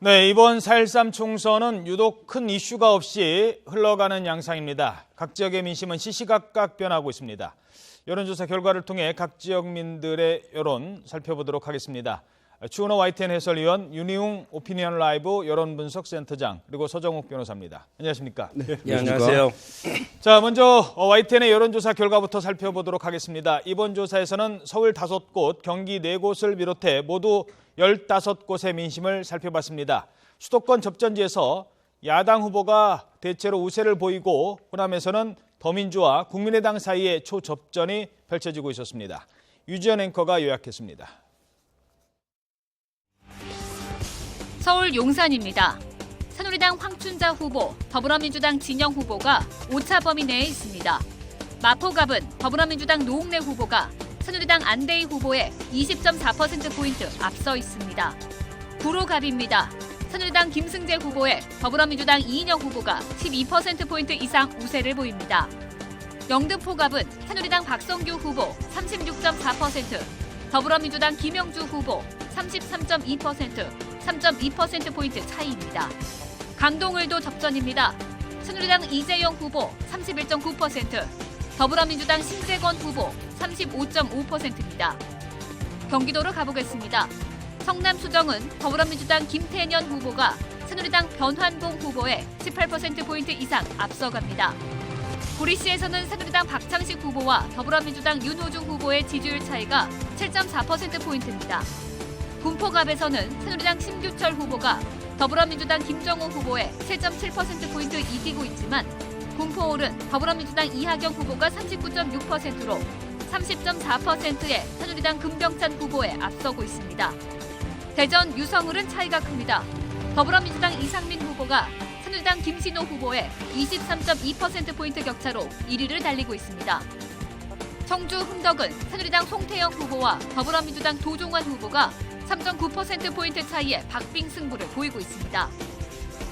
네, 이번 4.13 총선은 유독 큰 이슈가 없이 흘러가는 양상입니다. 각 지역의 민심은 시시각각 변하고 있습니다. 여론조사 결과를 통해 각 지역민들의 여론 살펴보도록 하겠습니다. 추은호 YTN 해설위원, 윤희웅 오피니언 라이브 여론분석센터장, 그리고 서정욱 변호사입니다. 안녕하십니까? 네, 안녕하세요. 자, 먼저 YTN의 여론조사 결과부터 살펴보도록 하겠습니다. 이번 조사에서는 서울 5곳, 경기 4곳을 비롯해 모두 15곳의 민심을 살펴봤습니다. 수도권 접전지에서 야당 후보가 대체로 우세를 보이고 호남에서는 더민주와 국민의당 사이의 초접전이 펼쳐지고 있었습니다. 유지연 앵커가 요약했습니다. 서울 용산입니다. 새누리당 황춘자 후보, 더불어민주당 진영 후보가 오차 범위 내에 있습니다. 마포갑은 더불어민주당 노웅래 후보가 새누리당 안대희 후보에 20.4%포인트 앞서 있습니다. 구로갑입니다. 새누리당 김승재 후보에 더불어민주당 이인영 후보가 12%포인트 이상 우세를 보입니다. 영등포갑은 새누리당 박성규 후보 36.4%, 더불어민주당 김영주 후보 33.2%, 3.2%포인트 차이입니다. 강동을도 접전입니다. 새누리당 이재영 후보 31.9%, 더불어민주당 신재건 후보 35.5%입니다. 경기도로 가보겠습니다. 성남 수정은 더불어민주당 김태년 후보가 새누리당 변환봉 후보에 18%포인트 이상 앞서갑니다. 구리시에서는 새누리당 박창식 후보와 더불어민주당 윤호중 후보의 지지율 차이가 7.4%포인트입니다. 군포갑에서는 새누리당 심규철 후보가 더불어민주당 김정우 후보에 7.7%포인트 이기고 있지만 군포홀은 더불어민주당 이하경 후보가 39.6%로 30.4%의 새누리당 금병찬 후보에 앞서고 있습니다. 대전 유성을은 차이가 큽니다. 더불어민주당 이상민 후보가 새누리당 김신호 후보에 23.2%포인트 격차로 1위를 달리고 있습니다. 청주 흥덕은 새누리당 송태영 후보와 더불어민주당 도종환 후보가 3.9%포인트 차이의 박빙 승부를 보이고 있습니다.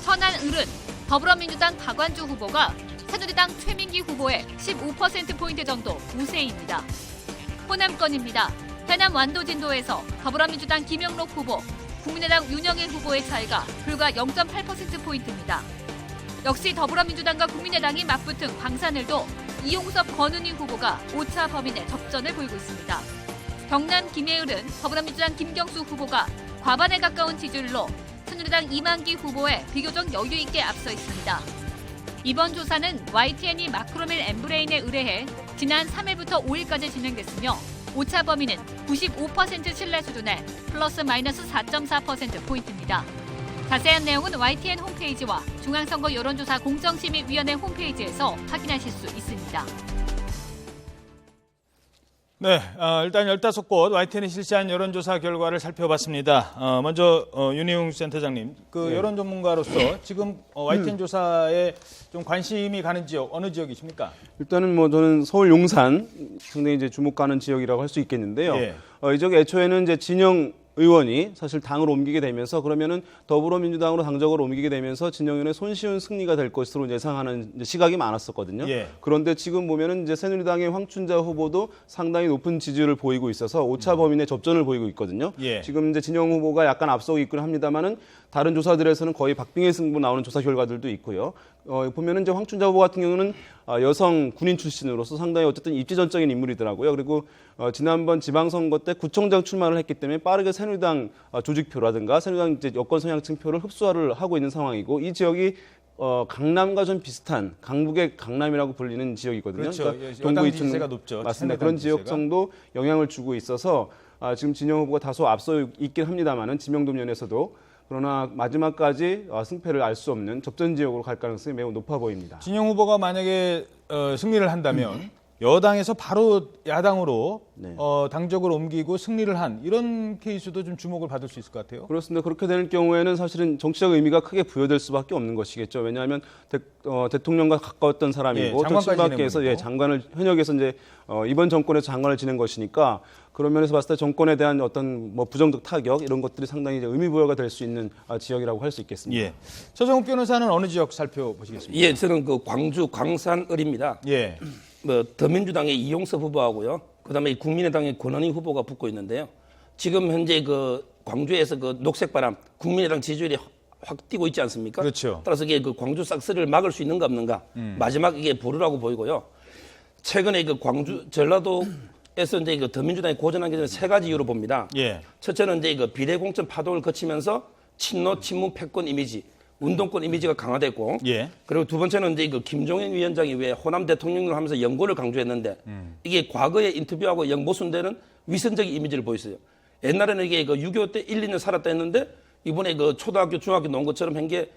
천안을은 더불어민주당 박완주 후보가 새누리당 최민기 후보의 15%포인트 정도 우세입니다. 호남권입니다. 해남 완도진도에서 더불어민주당 김영록 후보, 국민의당 윤영일 후보의 차이가 불과 0.8%포인트입니다. 역시 더불어민주당과 국민의당이 맞붙은 광산을도 이용섭 권은희 후보가 오차 범위 내 접전을 보이고 있습니다. 경남 김해을은 더불어민주당 김경수 후보가 과반에 가까운 지지율로 새누리당 이만기 후보에 비교적 여유 있게 앞서 있습니다. 이번 조사는 YTN이 마크로밀 엠브레인에 의뢰해 지난 3일부터 5일까지 진행됐으며 오차 범위는 95% 신뢰 수준의 플러스 마이너스 4.4%포인트입니다. 자세한 내용은 YTN 홈페이지와 중앙선거 여론조사 공정심의위원회 홈페이지에서 확인하실 수 있습니다. 네, 일단 15곳 YTN이 실시한 여론조사 결과를 살펴봤습니다. 먼저 윤희웅 센터장님, 그 여론 전문가로서 지금 YTN 조사에 좀 관심이 가는 지역 어느 지역이십니까? 일단은 저는 서울 용산 상당히 이제 주목 가는 지역이라고 할 수 있겠는데요. 예. 이 지역 애초에는 이제 진영 의원이 사실 당으로 옮기게 되면서 그러면은 더불어민주당으로 당적으로 옮기게 되면서 진영 의원의 손쉬운 승리가 될 것으로 예상하는 시각이 많았었거든요. 예. 그런데 지금 보면은 이제 새누리당의 황춘자 후보도 상당히 높은 지지율을 보이고 있어서 오차 범위 내 접전을 보이고 있거든요. 예. 지금 이제 진영 후보가 약간 앞서고 있긴 합니다만은 다른 조사들에서는 거의 박빙의 승부 나오는 조사 결과들도 있고요. 보면은 이제 황춘자 후보 같은 경우는 여성 군인 출신으로서 상당히 어쨌든 입지전적인 인물이더라고요. 그리고 지난번 지방선거 때 구청장 출마를 했기 때문에 빠르게 새누리당 조직표라든가 새누리당 이제 여권 성향층 표를 흡수를 하고 있는 상황이고 이 지역이 강남과 좀 비슷한 강북의 강남이라고 불리는 지역이거든요. 그렇죠. 그러니까 여당 지지세가 높죠. 맞습니다. 그런 지역성도 영향을 주고 있어서 지금 진영 후보가 다소 앞서 있긴 합니다만은 지명도 면에서도 그러나 마지막까지 승패를 알 수 없는 접전 지역으로 갈 가능성이 매우 높아 보입니다. 진영 후보가 만약에 승리를 한다면 여당에서 바로 야당으로 네. 당적을 옮기고 승리를 한 이런 케이스도 좀 주목을 받을 수 있을 것 같아요. 그렇습니다. 그렇게 될 경우에는 사실은 정치적 의미가 크게 부여될 수밖에 없는 것이겠죠. 왜냐하면 대통령과 가까웠던 사람이고 정치밖에서 장관을 현역에서 이제 이번 정권에서 장관을 지낸 것이니까 그런 면에서 봤을 때 정권에 대한 어떤 부정적 타격 이런 것들이 상당히 이제 의미 부여가 될 수 있는 지역이라고 할 수 있겠습니다. 예. 서정욱 변호사는 어느 지역 살펴보시겠습니까? 예, 저는 그 광주 광산을입니다. 예. 더민주당의 이용섭 후보하고요. 그다음에 국민의당의 권은희 후보가 붙고 있는데요. 지금 현재 그 광주에서 그 녹색바람 국민의당 지지율이 확 뛰고 있지 않습니까? 그렇죠. 따라서 이게 그 광주 싹쓸이를 막을 수 있는가 없는가 마지막 이게 보루라고 보이고요. 최근에 그 광주 전라도에서 이제 그 더민주당이 고전한 게 세 가지 이유로 봅니다. 예. 첫째는 이제 그 비례공천 파동을 거치면서 친노 친문 패권 이미지, 운동권 이미지가 강화됐고, 예. 그리고 두 번째는 이제 그 김종인 위원장이 왜 호남 대통령을 하면서 연고를 강조했는데 이게 과거에 인터뷰하고 모순되는 위선적인 이미지를 보였어요. 옛날에는 이게 그 6.25 때 1, 2년 살았다 했는데 이번에 그 초등학교, 중학교 나온 것처럼 한 게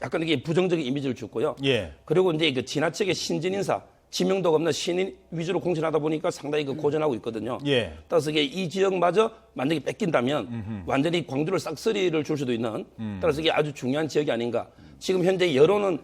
약간 이게 부정적인 이미지를 줬고요. 예. 그리고 이제 그 지나치게 신진 인사, 지명도가 없는 신인 위주로 공천하다 보니까 상당히 그 고전하고 있거든요. 예. 따라서 이게 이 지역마저 만약에 뺏긴다면 완전히 광주를 싹쓸이를 줄 수도 있는 따라서 이게 아주 중요한 지역이 아닌가. 지금 현재 여론은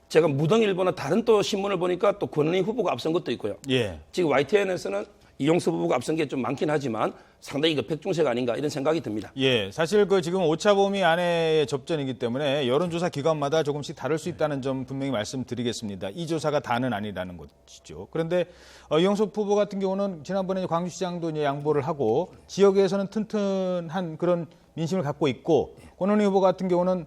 제가 무등일보나 다른 또 신문을 보니까 또 권은희 후보가 앞선 것도 있고요. 예. 지금 YTN에서는 이용섭 후보가 앞선 게 좀 많긴 하지만 상당히 그 백중세가 아닌가 이런 생각이 듭니다. 예, 사실 그 지금 오차범위 안에의 접전이기 때문에 여론조사 기관마다 조금씩 다를 수 있다는 점 분명히 말씀드리겠습니다. 이 조사가 다는 아니라는 것이죠. 그런데 이용섭 후보 같은 경우는 지난번에 광주시장도 이제 양보를 하고 지역에서는 튼튼한 그런 민심을 갖고 있고 권은희 후보 같은 경우는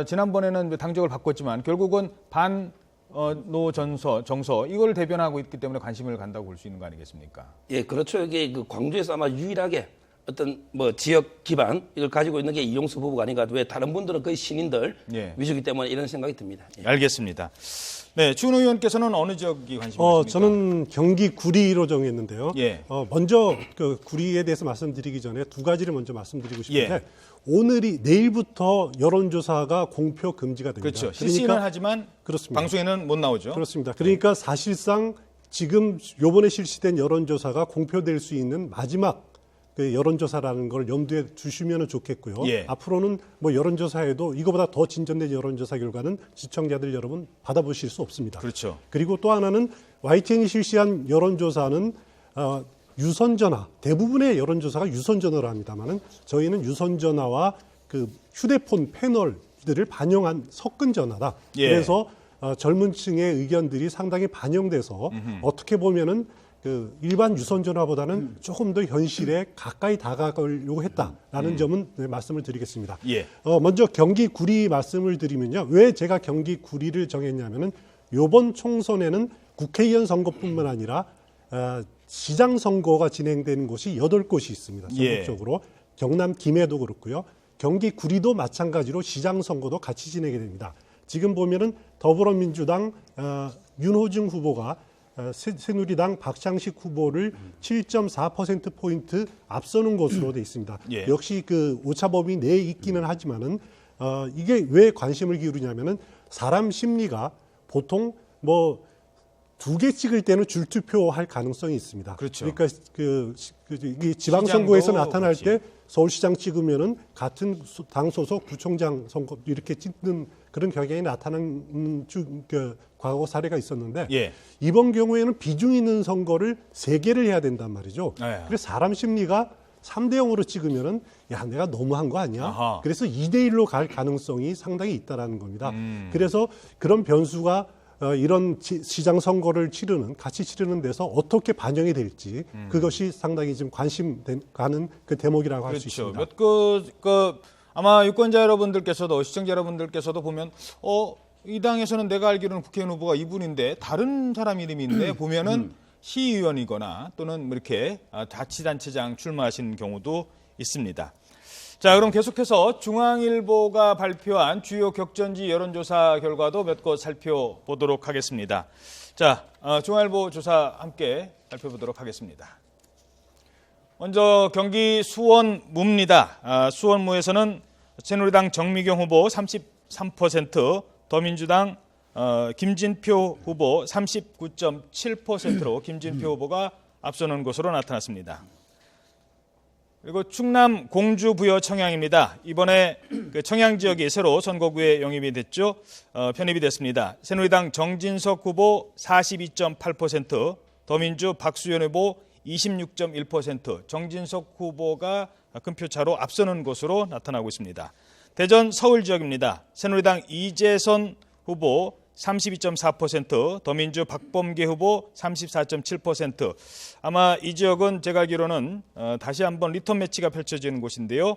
지난번에는 당적을 바꿨지만 결국은 반노 정서 이걸 대변하고 있기 때문에 관심을 간다고 볼 수 있는 거 아니겠습니까? 예, 그렇죠. 이게 그 광주에서 아마 유일하게 어떤 뭐 지역 기반 이걸 가지고 있는 게 이용섭 후보가 아닌가. 왜 다른 분들은 거의 신인들 예. 위주이기 때문에 이런 생각이 듭니다. 예. 알겠습니다. 네, 준 의원께서는 어느 지역이 관심이 있습니까? 저는 경기 구리로 정했는데요. 예. 먼저 그 구리에 대해서 말씀드리기 전에 두 가지를 먼저 말씀드리고 싶은데 예. 내일부터 여론조사가 공표 금지가 됩니다. 그렇죠. 실시는 하지만 그렇습니다. 방송에는 못 나오죠. 그렇습니다. 그러니까 사실상 지금 요번에 실시된 여론조사가 공표될 수 있는 마지막 그 여론조사라는 걸 염두에 두시면 좋겠고요. 예. 앞으로는 뭐 여론조사에도 이거보다 더 진전된 여론조사 결과는 시청자들 여러분 받아보실 수 없습니다. 그렇죠. 그리고 또 하나는 YTN이 실시한 여론조사는 유선전화, 대부분의 여론조사가 유선전화를 합니다만은 저희는 유선전화와 그 휴대폰 패널들을 반영한 섞은 전화다. 예. 그래서 젊은 층의 의견들이 상당히 반영돼서 어떻게 보면은 그 일반 유선전화보다는 조금 더 현실에 가까이 다가가려고 했다라는 점은 말씀을 드리겠습니다. 예. 먼저 경기 구리 말씀을 드리면요. 왜 제가 경기 구리를 정했냐면은 이번 총선에는 국회의원 선거뿐만 아니라 시장 선거가 진행되는 곳이 8곳이 있습니다. 전국적으로. 경남 김해도 그렇고요. 경기 구리도 마찬가지로 시장 선거도 같이 진행이 됩니다. 지금 보면은 더불어민주당 윤호중 후보가 새누리당 박창식 후보를 7.4%포인트 앞서는 것으로 돼 있습니다. 예. 역시 그 오차범위 내에 있기는 하지만은 이게 왜 관심을 기울이냐면은 사람 심리가 보통 뭐 2개 찍을 때는 줄투표할 가능성이 있습니다. 그렇죠. 그러니까 이게 지방선거에서 시장도 나타날 그렇지. 때 서울시장 찍으면은 같은 당 소속 구청장 선거 이렇게 찍는 그런 경향이 나타나는 과거 사례가 있었는데 예. 이번 경우에는 비중 있는 선거를 3개를 해야 된단 말이죠. 예. 그래서 사람 심리가 3대 0으로 찍으면은 야 내가 너무한 거 아니야? 아하. 그래서 2대 1로 갈 가능성이 상당히 있다라는 겁니다. 그래서 그런 변수가 이런 시장 선거를 같이 치르는 데서 어떻게 반영이 될지 그것이 상당히 좀 관심 가는 그 대목이라고 할 수 그렇죠. 있습니다. 아마 유권자 여러분들께서도 시청자 여러분들께서도 보면 이 당에서는 내가 알기로는 국회의원 후보가 이분인데 다른 사람 이름이 있는데 보면은 시의원이거나 또는 뭐 이렇게 자치단체장 출마하신 경우도 있습니다. 자, 그럼 계속해서 중앙일보가 발표한 주요 격전지 여론조사 결과도 몇 곳 살펴보도록 하겠습니다. 자, 중앙일보 조사 함께 살펴보도록 하겠습니다. 먼저 경기 수원무입니다. 수원무에서는 새누리당 정미경 후보 33%, 더민주당 김진표 후보 39.7%로 김진표 후보가 앞서는 것으로 나타났습니다. 그리고 충남 공주 부여 청양입니다. 이번에 그 청양 지역이 새로 선거구에 영입이 됐죠. 편입이 됐습니다. 새누리당 정진석 후보 42.8%, 더민주 박수현 후보 26.1%, 정진석 후보가 큰 표차로 앞서는 것으로 나타나고 있습니다. 대전 서울 지역입니다. 새누리당 이재선 후보 32.4%, 더민주 박범계 후보 34.7%. 아마 이 지역은 제가 알기로는 다시 한번 리턴 매치가 펼쳐지는 곳인데요.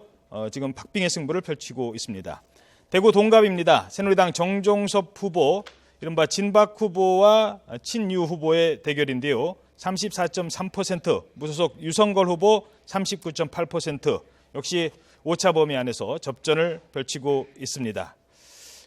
지금 박빙의 승부를 펼치고 있습니다. 대구 동갑입니다. 새누리당 정종섭 후보, 이른바 진박 후보와 친유 후보의 대결인데요. 34.3%, 무소속 유성걸 후보 39.8%, 역시 오차 범위 안에서 접전을 펼치고 있습니다.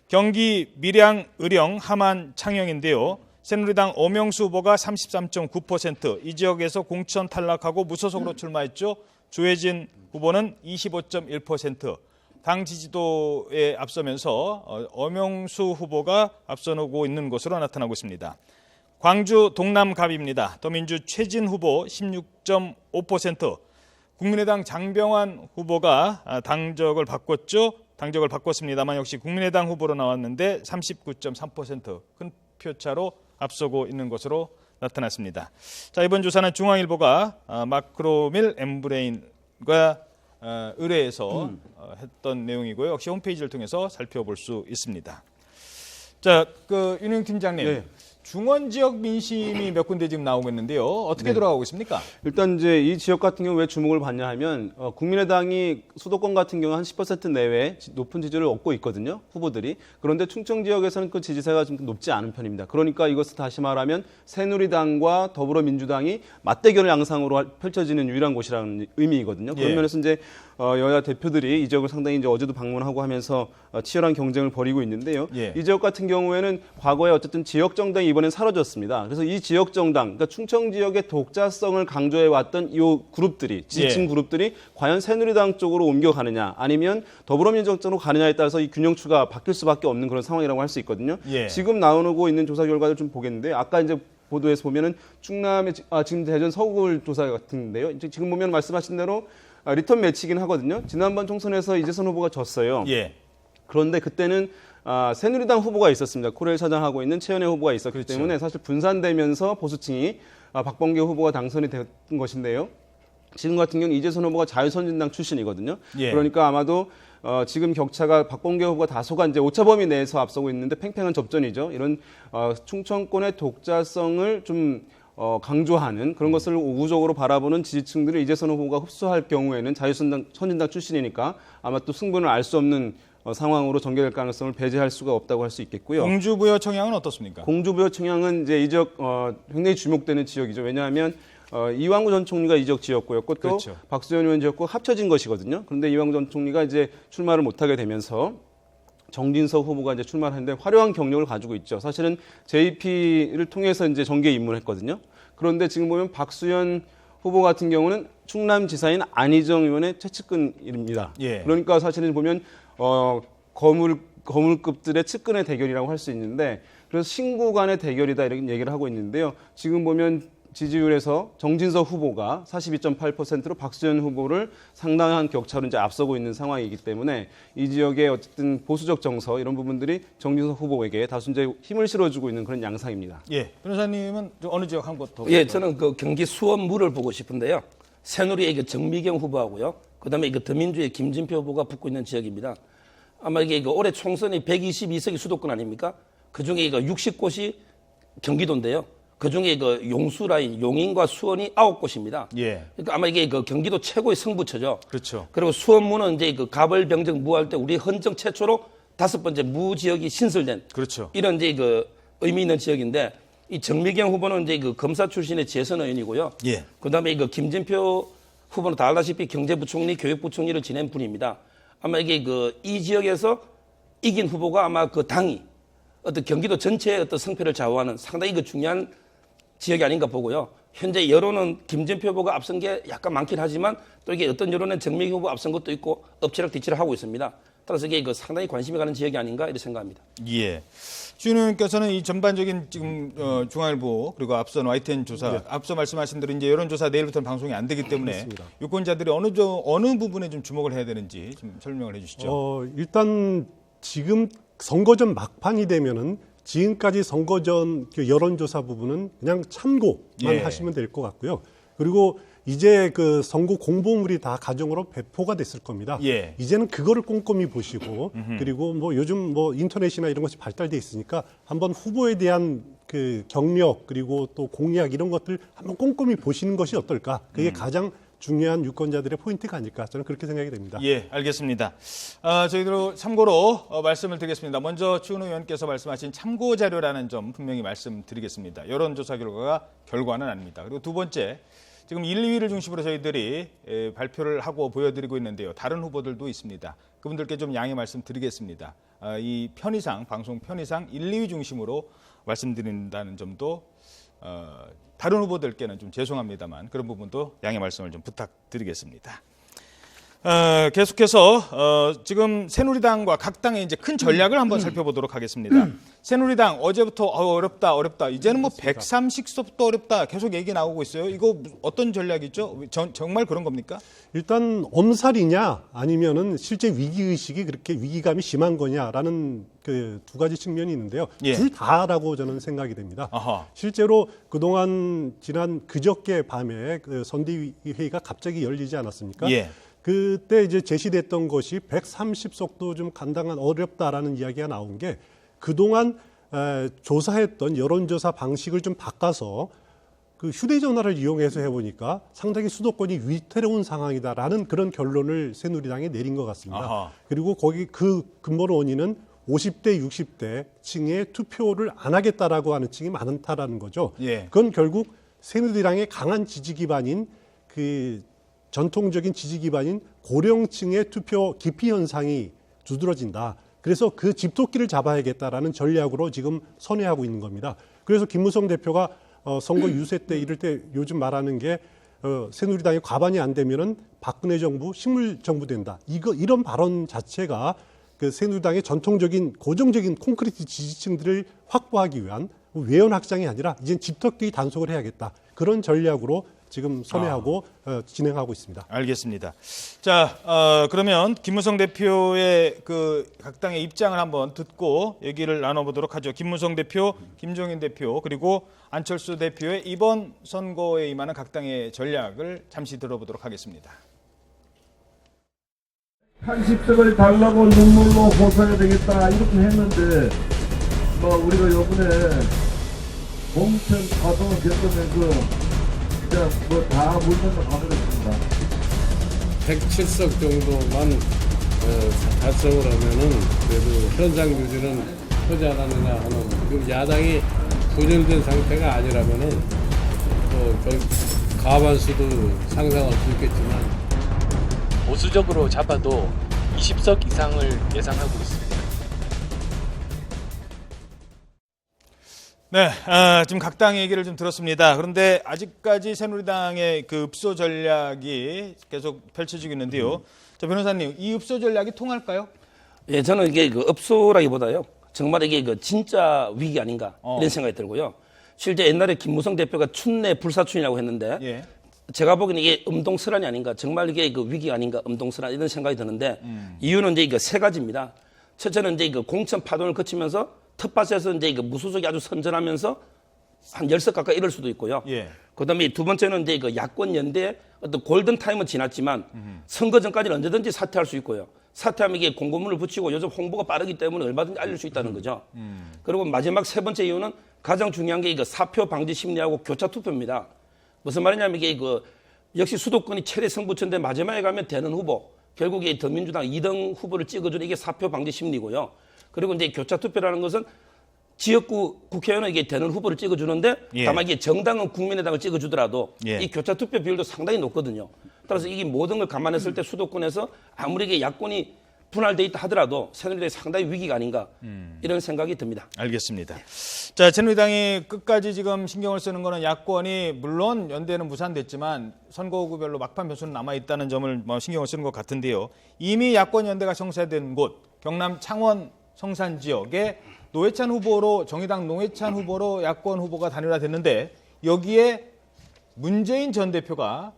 경기 밀양, 의령, 함안, 창녕인데요. 새누리당 엄영수 후보가 33.9%, 이 지역에서 공천 탈락하고 무소속으로 출마했죠. 조혜진 후보는 25.1%, 당 지지도에 앞서면서 엄영수 후보가 앞서고 있는 것으로 나타나고 있습니다. 광주 동남갑입니다. 더민주 최진 후보 16.5%, 국민의당 장병환 후보가 당적을 바꿨죠. 당적을 바꿨습니다만 역시 국민의당 후보로 나왔는데 39.3%, 큰 표차로 앞서고 있는 것으로 나타났습니다. 자, 이번 조사는 중앙일보가 마크로밀 엠브레인과 의뢰해서 했던 내용이고요. 역시 홈페이지를 통해서 살펴볼 수 있습니다. 자, 윤영 팀장님, 네. 중원 지역 민심이 몇 군데 지금 나오고 있는데요. 어떻게 돌아가고 있습니까? 일단 이제 이 지역 같은 경우 왜 주목을 받냐 하면 국민의당이 수도권 같은 경우 한 10% 내외 높은 지지를 얻고 있거든요. 후보들이. 그런데 충청 지역에서는 그 지지세가 좀 높지 않은 편입니다. 그러니까 이것을 다시 말하면 새누리당과 더불어민주당이 맞대결 양상으로 펼쳐지는 유일한 곳이라는 의미이거든요. 그런 예. 면에서 이제 여야 대표들이 이 지역을 상당히 이제 어제도 방문하고 하면서 치열한 경쟁을 벌이고 있는데요. 예. 이 지역 같은 경우에는 과거에 어쨌든 지역 정당이 이번엔 사라졌습니다. 그래서 이 지역 정당, 그러니까 충청 지역의 독자성을 강조해 왔던 이 그룹들이, 지지층 예. 그룹들이 과연 새누리당 쪽으로 옮겨가느냐, 아니면 더불어민주당 쪽으로 가느냐에 따라서 이 균형추가 바뀔 수밖에 없는 그런 상황이라고 할 수 있거든요. 예. 지금 나오고 있는 조사 결과를 좀 보겠는데, 아까 이제 보도에서 보면은 충남의 지금 대전 서울 조사 같은데요. 이제 지금 보면 말씀하신 대로 리턴 매치긴 하거든요. 지난번 총선에서 이재선 후보가 졌어요. 예. 그런데 그때는 새누리당 후보가 있었습니다. 코레일 사장하고 있는 최연애 후보가 있었기 그렇죠. 때문에 사실 분산되면서 보수층이 박범계 후보가 당선이 된 것인데요. 지금 같은 경우는 이재선 후보가 자유선진당 출신이거든요. 예. 그러니까 아마도 지금 격차가 박범계 후보가 다소가 이제 오차 범위 내에서 앞서고 있는데 팽팽한 접전이죠. 이런 충청권의 독자성을 좀 강조하는 그런 것을 우호적으로 바라보는 지지층들을 이재선 후보가 흡수할 경우에는 자유선진당 출신이니까 아마 또 승부는 알 수 없는 상황으로 전개될 가능성을 배제할 수가 없다고 할 수 있겠고요. 공주부여 청양은 어떻습니까? 공주부여 청양은 이제 이 지역 굉장히 주목되는 지역이죠. 왜냐하면 이완구 전 총리가 이 지역 지역구였고 또 그렇죠. 박수현 의원 지역구 합쳐진 것이거든요. 그런데 이완구 전 총리가 이제 출마를 못하게 되면서 정진석 후보가 이제 출마를 했는데 화려한 경력을 가지고 있죠. 사실은 JP를 통해서 이제 정계에 입문했거든요. 그런데 지금 보면 박수현 후보 같은 경우는 충남지사인 안희정 의원의 최측근입니다. 예. 그러니까 사실은 보면 거물급들의 측근의 대결이라고 할 수 있는데 그래서 신구 간의 대결이다 이런 얘기를 하고 있는데요. 지금 보면 지지율에서 정진석 후보가 42.8%로 박수현 후보를 상당한 격차로 이제 앞서고 있는 상황이기 때문에 이 지역의 어쨌든 보수적 정서 이런 부분들이 정진석 후보에게 다소 이제 힘을 실어주고 있는 그런 양상입니다. 예. 변호사님은 어느 지역 한 곳 더? 예, 저는 그 경기 수원무를 보고 싶은데요. 새누리의 그 정미경 후보하고요. 그다음에 그 더민주의 김진표 후보가 붙고 있는 지역입니다. 아마 이게 올해 총선이 122석이 수도권 아닙니까? 그 중에 이거 60곳이 경기도인데요. 그 중에 그 용수 라인, 용인과 수원이 9곳입니다. 예. 그러니까 아마 이게 그 경기도 최고의 승부처죠. 그렇죠. 그리고 수원무는 이제 그 가벌병정 무할 때 우리 헌정 최초로 5번째 무 지역이 신설된 그렇죠. 이런 이제 그 의미 있는 지역인데 이 정미경 후보는 이제 그 검사 출신의 재선 의원이고요. 예. 그다음에 그 김진표 후보는 다 알다시피 경제부총리, 교육부총리를 지낸 분입니다. 아마 이게 그 이 지역에서 이긴 후보가 아마 그 당이 어떤 경기도 전체의 어떤 성패를 좌우하는 상당히 그 중요한 지역이 아닌가 보고요. 현재 여론은 김진표 후보가 앞선 게 약간 많긴 하지만 또 이게 어떤 여론은 정미경 후보 앞선 것도 있고 엎치락뒤치락 하고 있습니다. 따라서 이게 그 상당히 관심이 가는 지역이 아닌가 이렇게 생각합니다. 예. 주 의원께서는 이 전반적인 지금 중앙일보 그리고 앞선 YTN 조사, 앞서 말씀하신 대로 이제 여론조사 내일부터는 방송이 안 되기 때문에 그렇습니다. 유권자들이 어느 부분에 좀 주목을 해야 되는지 좀 설명을 해주시죠. 일단 지금 선거전 막판이 되면은 지금까지 선거전 여론조사 부분은 그냥 참고만 예. 하시면 될 것 같고요. 그리고 이제 그 선거 공보물이 다 가정으로 배포가 됐을 겁니다. 예. 이제는 그거를 꼼꼼히 보시고 그리고 뭐 요즘 뭐 인터넷이나 이런 것이 발달돼 있으니까 한번 후보에 대한 그 경력 그리고 또 공약 이런 것들 한번 꼼꼼히 보시는 것이 어떨까? 그게 가장 중요한 유권자들의 포인트가 아닐까 저는 그렇게 생각이 됩니다. 예, 알겠습니다. 저희도 참고로 말씀을 드리겠습니다. 먼저 추은호 의원께서 말씀하신 참고 자료라는 점 분명히 말씀드리겠습니다. 여론조사 결과가 결과는 아닙니다. 그리고 두 번째, 지금 1, 2위를 중심으로 저희들이 발표를 하고 보여드리고 있는데요. 다른 후보들도 있습니다. 그분들께 좀 양해 말씀드리겠습니다. 이 편의상, 방송 편의상 1, 2위 중심으로 말씀드린다는 점도 다른 후보들께는 좀 죄송합니다만 그런 부분도 양해 말씀을 좀 부탁드리겠습니다. 계속해서 지금 새누리당과 각 당의 이제 큰 전략을 한번 살펴보도록 하겠습니다. 새누리당 어제부터 어렵다 이제는 뭐 130석도 어렵다 계속 얘기 나오고 있어요. 이거 어떤 전략이죠? 정말 그런 겁니까? 일단 엄살이냐 아니면은 실제 위기의식이 그렇게 위기감이 심한 거냐라는 그 두 가지 측면이 있는데요. 예. 둘 다라고 저는 생각이 됩니다. 아하. 실제로 그동안 지난 그저께 밤에 그 선대위회의가 갑자기 열리지 않았습니까? 예. 그때 이제 제시됐던 것이 130석도 좀 감당은 어렵다라는 이야기가 나온 게 그동안 조사했던 여론조사 방식을 좀 바꿔서 그 휴대전화를 이용해서 해보니까 상당히 수도권이 위태로운 상황이다라는 그런 결론을 새누리당에 내린 것 같습니다. 아하. 그리고 거기 그 근본 원인은 50대, 60대 층의 투표를 안 하겠다라고 하는 층이 많다라는 거죠. 예. 그건 결국 새누리당의 강한 지지 기반인 그 전통적인 지지 기반인 고령층의 투표 기피 현상이 두드러진다. 그래서 그 집토끼를 잡아야겠다라는 전략으로 지금 선회하고 있는 겁니다. 그래서 김무성 대표가 선거 유세 때 이럴 때 요즘 말하는 게 새누리당이 과반이 안 되면은 박근혜 정부 식물 정부 된다. 이런 발언 자체가 그 새누리당의 전통적인 고정적인 콘크리트 지지층들을 확보하기 위한 외연 확장이 아니라 이젠 집토끼 단속을 해야겠다. 그런 전략으로 지금 선회하고 진행하고 있습니다. 알겠습니다. 자, 그러면 김무성 대표의 그 각 당의 입장을 한번 듣고 얘기를 나눠보도록 하죠. 김무성 대표, 김종인 대표, 그리고 안철수 대표의 이번 선거에 임하는 각 당의 전략을 잠시 들어보도록 하겠습니다. 80석을 달라고 눈물로 호소해야 되겠다 이렇게 했는데 뭐 우리가 요번에 공천 파동을 겪으면서 뭐 다 물건을 가버렸습니다. 107석 정도만 달성을 하면은 그래도 현상 유지는 하지 않았느냐 하는 그 야당이 분열된 상태가 아니라면은 거의 과반수도 상상할 수 있겠지만 보수적으로 잡아도 20석 이상을 예상하고 있습니다. 네, 지금 각 당의 얘기를 좀 들었습니다. 그런데 아직까지 새누리당의 그 읍소 전략이 계속 펼쳐지고 있는데요. 자, 변호사님, 이 읍소 전략이 통할까요? 예, 저는 이게 그 읍소라기보다요. 정말 이게 그 진짜 위기 아닌가 이런 생각이 들고요. 실제 옛날에 김무성 대표가 춘내 불사춘이라고 했는데 예. 제가 보기에는 이게 음동설안이 아닌가, 정말 이게 그 위기 아닌가, 음동설안 이런 생각이 드는데 이유는 이제 이거 세 가지입니다. 첫째는 이제 그 공천 파동을 거치면서 텃밭에서 이제 그 무소속이 아주 선전하면서 한 10석 가까이 이럴 수도 있고요. 예. 그다음에 두 번째는 이제 그 야권 연대의 어떤 골든 타임은 지났지만 선거 전까지는 언제든지 사퇴할 수 있고요. 사퇴하면 이게 공고문을 붙이고 요즘 홍보가 빠르기 때문에 얼마든지 알릴 수 있다는 거죠. 그리고 마지막 세 번째 이유는 가장 중요한 게 이거 사표 방지 심리하고 교차 투표입니다. 무슨 말이냐면 이게 그 역시 수도권이 최대 승부처인데 마지막에 가면 되는 후보, 결국에 더민주당 2등 후보를 찍어주는 이게 사표 방지 심리고요. 그리고 이제 교차 투표라는 것은 지역구 국회의원은 이게 되는 후보를 찍어주는데 예. 다만 이게 정당은 국민의당을 찍어주더라도 예. 이 교차 투표 비율도 상당히 높거든요. 따라서 이게 모든 걸 감안했을 때 수도권에서 아무리 이게 야권이 분할돼 있다 하더라도 새누리당이 상당히 위기가 아닌가 이런 생각이 듭니다. 알겠습니다. 자, 새누리당이 끝까지 지금 신경을 쓰는 거는 야권이 물론 연대는 무산됐지만 선거구별로 막판 변수는 남아있다는 점을 뭐 신경을 쓰는 것 같은데요. 이미 야권 연대가 성사된 곳 경남 창원 성산 지역에 노회찬 후보로 정의당 노회찬 후보로 야권 후보가 단일화됐는데 여기에 문재인 전 대표가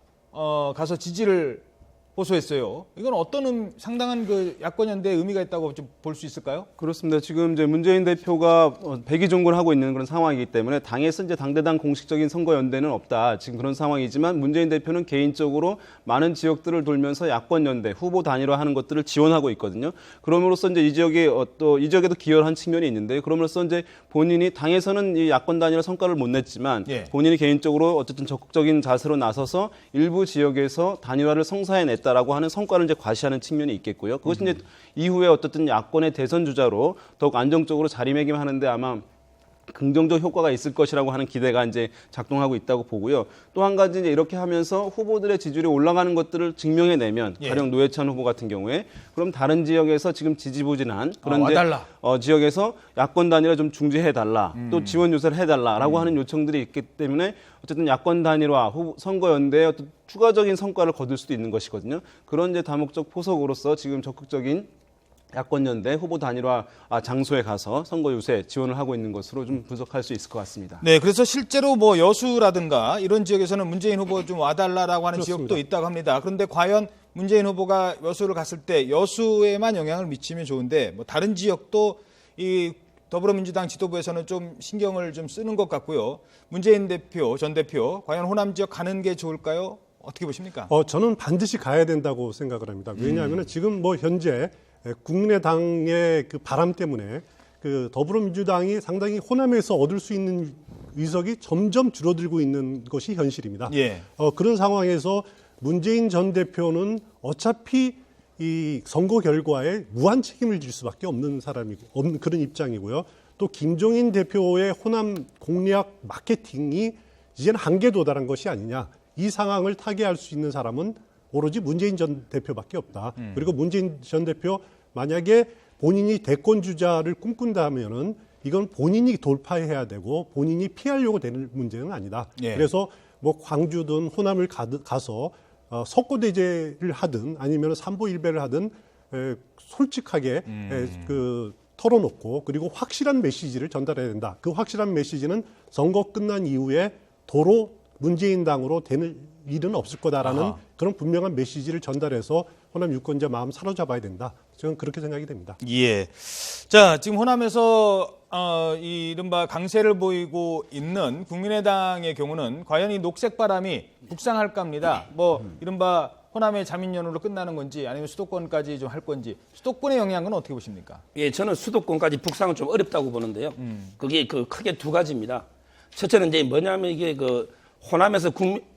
가서 지지를 호소했어요. 이건 어떤 상당한 그 야권연대의 의미가 있다고 좀 볼 수 있을까요? 그렇습니다. 지금 이제 문재인 대표가 백의종군하고 있는 그런 상황이기 때문에 당에서 이제 당대당 공식적인 선거 연대는 없다. 지금 그런 상황이지만 문재인 대표는 개인적으로 많은 지역들을 돌면서 야권 연대, 후보 단일화하는 것들을 지원하고 있거든요. 그럼으로써 이제 이 지역에도 기여한 측면이 있는데, 그럼으로써 이제 본인이 당에서는 이 야권 단일화 성과를 못 냈지만 예. 본인이 개인적으로 어쨌든 적극적인 자세로 나서서 일부 지역에서 단일화를 성사해냈다라고 하는 성과를 이제 과시하는 측면이 있겠고요. 그것이 이제 이후에 어쨌든 야권의 대선 주자로 더욱 안정적으로 자리매김하는데 아마 긍정적 효과가 있을 것이라고 하는 기대가 이제 작동하고 있다고 보고요. 또 한 가지 이제 이렇게 하면서 후보들의 지지율이 올라가는 것들을 증명해내면, 예. 가령 노회찬 후보 같은 경우에 그럼 다른 지역에서 지금 지지부진한 그런 와달라. 지역에서 야권 단일화 좀 중지해달라, 또 지원 요새를 해달라라고 하는 요청들이 있기 때문에 어쨌든 야권 단일화, 선거 연대의 어떤 추가적인 성과를 거둘 수도 있는 것이거든요. 그런 이제 다목적 포석으로서 지금 적극적인 야권 연대 후보 단일화 장소에 가서 선거 유세 지원을 하고 있는 것으로 좀 분석할 수 있을 것 같습니다. 네, 그래서 실제로 뭐 여수라든가 이런 지역에서는 문재인 후보 좀 와달라라고 하는 그렇습니다. 지역도 있다고 합니다. 그런데 과연 문재인 후보가 여수를 갔을 때 여수에만 영향을 미치면 좋은데 뭐 다른 지역도 이 더불어민주당 지도부에서는 좀 신경을 좀 쓰는 것 같고요. 문재인 대표, 전 대표 과연 호남 지역 가는 게 좋을까요? 어떻게 보십니까? 저는 반드시 가야 된다고 생각을 합니다. 왜냐하면 지금 뭐 현재 국민의당의 그 바람 때문에 그 더불어민주당이 상당히 호남에서 얻을 수 있는 의석이 점점 줄어들고 있는 것이 현실입니다. 예. 그런 상황에서 문재인 전 대표는 어차피 이 선거 결과에 무한 책임을 질 수밖에 없는 없는 그런 입장이고요. 또 김종인 대표의 호남 공략 마케팅이 이제는 한계에 도달한 것이 아니냐. 이 상황을 타개할 수 있는 사람은 오로지 문재인 전 대표밖에 없다. 그리고 문재인 전 대표 만약에 본인이 대권 주자를 꿈꾼다면은 이건 본인이 돌파해야 되고 본인이 피하려고 되는 문제는 아니다. 예. 그래서 뭐 광주든 호남을 가서 석고대제를 하든 아니면 삼보일배를 하든 솔직하게 털어놓고 그리고 확실한 메시지를 전달해야 된다. 그 확실한 메시지는 선거 끝난 이후에 도로 문재인당으로 되는 일은 없을 거다라는 그런 분명한 메시지를 전달해서 호남 유권자 마음 사로잡아야 된다. 저는 그렇게 생각이 됩니다. 예. 자, 지금 호남에서 이 이른바 강세를 보이고 있는 국민의당의 경우는 과연 이 녹색 바람이 북상할까 합니다. 뭐 이른바 호남의 자민연으로 끝나는 건지 아니면 수도권까지 좀 할 건지 수도권의 영향은 어떻게 보십니까? 예, 저는 수도권까지 북상은 좀 어렵다고 보는데요. 그게 크게 두 가지입니다. 첫째는 이제 뭐냐면 이게 호남에서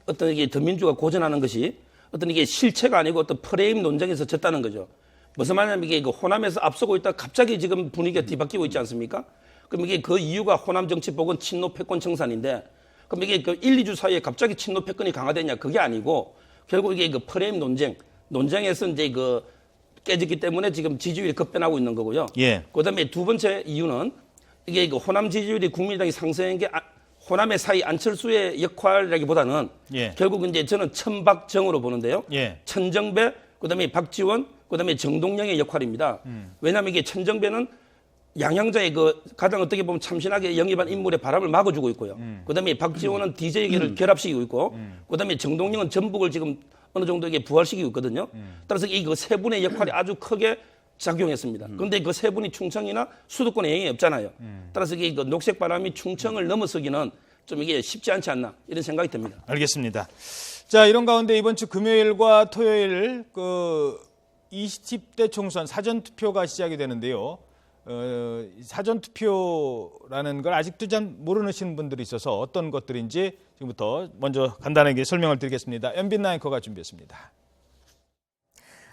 어떤 이게 더민주가 고전하는 것이 어떤 이게 실체가 아니고 어떤 프레임 논쟁에서 졌다는 거죠. 무슨 말이냐면 이게 호남에서 앞서고 있다 갑자기 지금 분위기가 뒤바뀌고 있지 않습니까? 그럼 이게 그 이유가 호남 정치복은 친노 패권 청산인데 그럼 이게 1, 2주 사이에 갑자기 친노 패권이 강화되냐? 그게 아니고 결국 이게 프레임 논쟁에서 이제 깨졌기 때문에 지금 지지율이 급변하고 있는 거고요. 예. 그다음에 두 번째 이유는 이게 호남 지지율이 국민의당이 상승한 게 호남의 사이 안철수의 역할이라기보다는 예. 결국은 이제 저는 천박정으로 보는데요. 예. 천정배, 그다음에 박지원, 그다음에 정동영의 역할입니다. 왜냐하면 이게 천정배는 양양자의 가장 어떻게 보면 참신하게 영입한 인물의 바람을 막아주고 있고요. 그다음에 박지원은 DJ계를 결합시키고 있고, 그다음에 정동영은 전북을 지금 어느 정도 이게 부활시키고 있거든요. 따라서 이 세 분의 역할이 아주 크게 작용했습니다. 그런데 그 세 분이 충청이나 수도권에 영향이 없잖아요. 따라서 이게 녹색 바람이 충청을 넘어서기는 좀 이게 쉽지 않지 않나 이런 생각이 듭니다. 알겠습니다. 자, 이런 가운데 이번 주 금요일과 토요일 20대 총선 사전투표가 시작이 되는데요. 사전투표라는 걸 아직도 잘 모르시는 분들이 있어서 어떤 것들인지 지금부터 먼저 간단하게 설명을 드리겠습니다. 연빈나 앵커가 준비했습니다.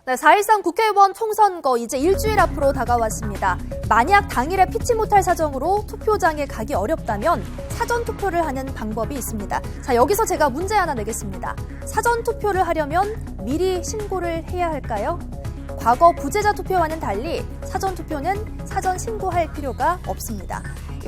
네, 4.13 국회의원 총선거 이제 일주일 앞으로 다가왔습니다. 만약 당일에 피치 못할 사정으로 투표장에 가기 어렵다면 사전투표를 하는 방법이 있습니다. 자, 여기서 제가 문제 하나 내겠습니다. 사전투표를 하려면 미리 신고를 해야 할까요? 과거 부재자 투표와는 달리 사전투표는 사전 신고할 필요가 없습니다.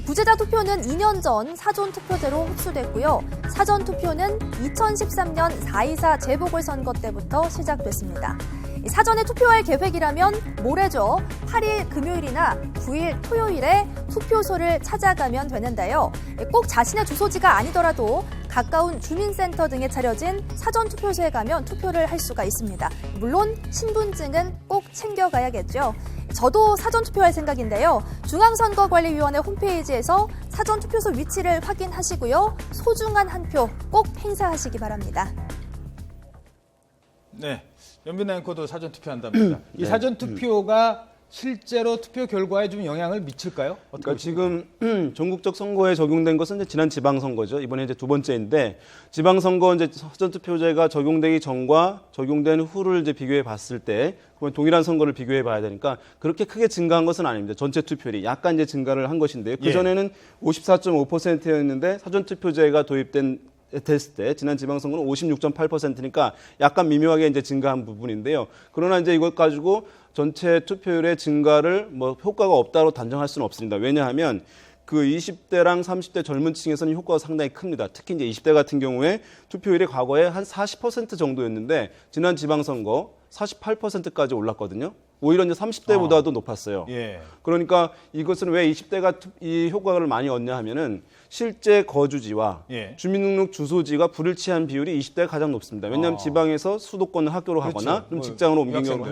부재자 투표는 2년 전 사전투표제로 흡수됐고요. 사전투표는 2013년 4.24 재보궐선거 때부터 시작됐습니다. 사전에 투표할 계획이라면 모레죠. 8일 금요일이나 9일 토요일에 투표소를 찾아가면 되는데요. 꼭 자신의 주소지가 아니더라도 가까운 주민센터 등에 차려진 사전 투표소에 가면 투표를 할 수가 있습니다. 물론 신분증은 꼭 챙겨가야겠죠. 저도 사전 투표할 생각인데요. 중앙선거관리위원회 홈페이지에서 사전 투표소 위치를 확인하시고요. 소중한 한 표 꼭 행사하시기 바랍니다. 네, 연빈 앵커도 사전 투표한답니다. 이 사전 투표가 실제로 투표 결과에 좀 영향을 미칠까요? 그러니까 지금 전국적 선거에 적용된 것은 이제 지난 지방선거죠. 이번에 이제 두 번째인데 지방선거 이제 사전투표제가 적용되기 전과 적용된 후를 이제 비교해 봤을 때 그러면 동일한 선거를 비교해 봐야 되니까 그렇게 크게 증가한 것은 아닙니다. 전체 투표율이 약간 이제 증가를 한 것인데요. 그 전에는 54.5%였는데 사전투표제가 됐을 때 지난 지방선거는 56.8%니까 약간 미묘하게 이제 증가한 부분인데요. 그러나 이제 이것 가지고 전체 투표율의 증가를 뭐 효과가 없다고 단정할 수는 없습니다. 왜냐하면 그 20대랑 30대 젊은 층에서는 효과가 상당히 큽니다. 특히 이제 20대 같은 경우에 투표율이 과거에 한 40% 정도였는데 지난 지방선거 48%까지 올랐거든요. 오히려 이제 30대보다도 높았어요. 예. 그러니까 이것은 왜 20대가 이 효과를 많이 얻냐 하면은 실제 거주지와 주민등록 주소지가 불일치한 비율이 20대가 가장 높습니다. 왜냐하면 지방에서 수도권 학교로 가거나 좀 직장으로 옮긴 경우,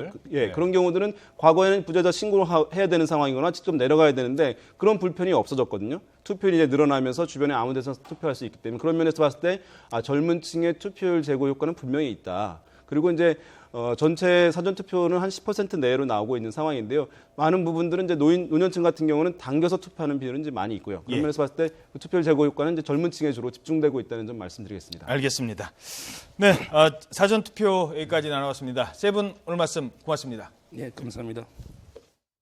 그런 경우들은 과거에는 부재자 신고를 해야 되는 상황이거나 직접 내려가야 되는데 그런 불편이 없어졌거든요. 투표율이 이제 늘어나면서 주변에 아무 데서 투표할 수 있기 때문에 그런 면에서 봤을 때 젊은 층의 투표율 제고 효과는 분명히 있다. 그리고 이제 전체 사전투표는 한 10% 내외로 나오고 있는 상황인데요. 많은 부분들은 이제 노년층 같은 경우는 당겨서 투표하는 비율은 이제 많이 있고요. 그런 면에서 봤을 때 그 투표율 제고 효과는 이제 젊은 층에 주로 집중되고 있다는 점 말씀드리겠습니다. 알겠습니다. 네, 사전투표 여기까지 나눠봤습니다. 세 분 오늘 말씀 고맙습니다. 네, 감사합니다.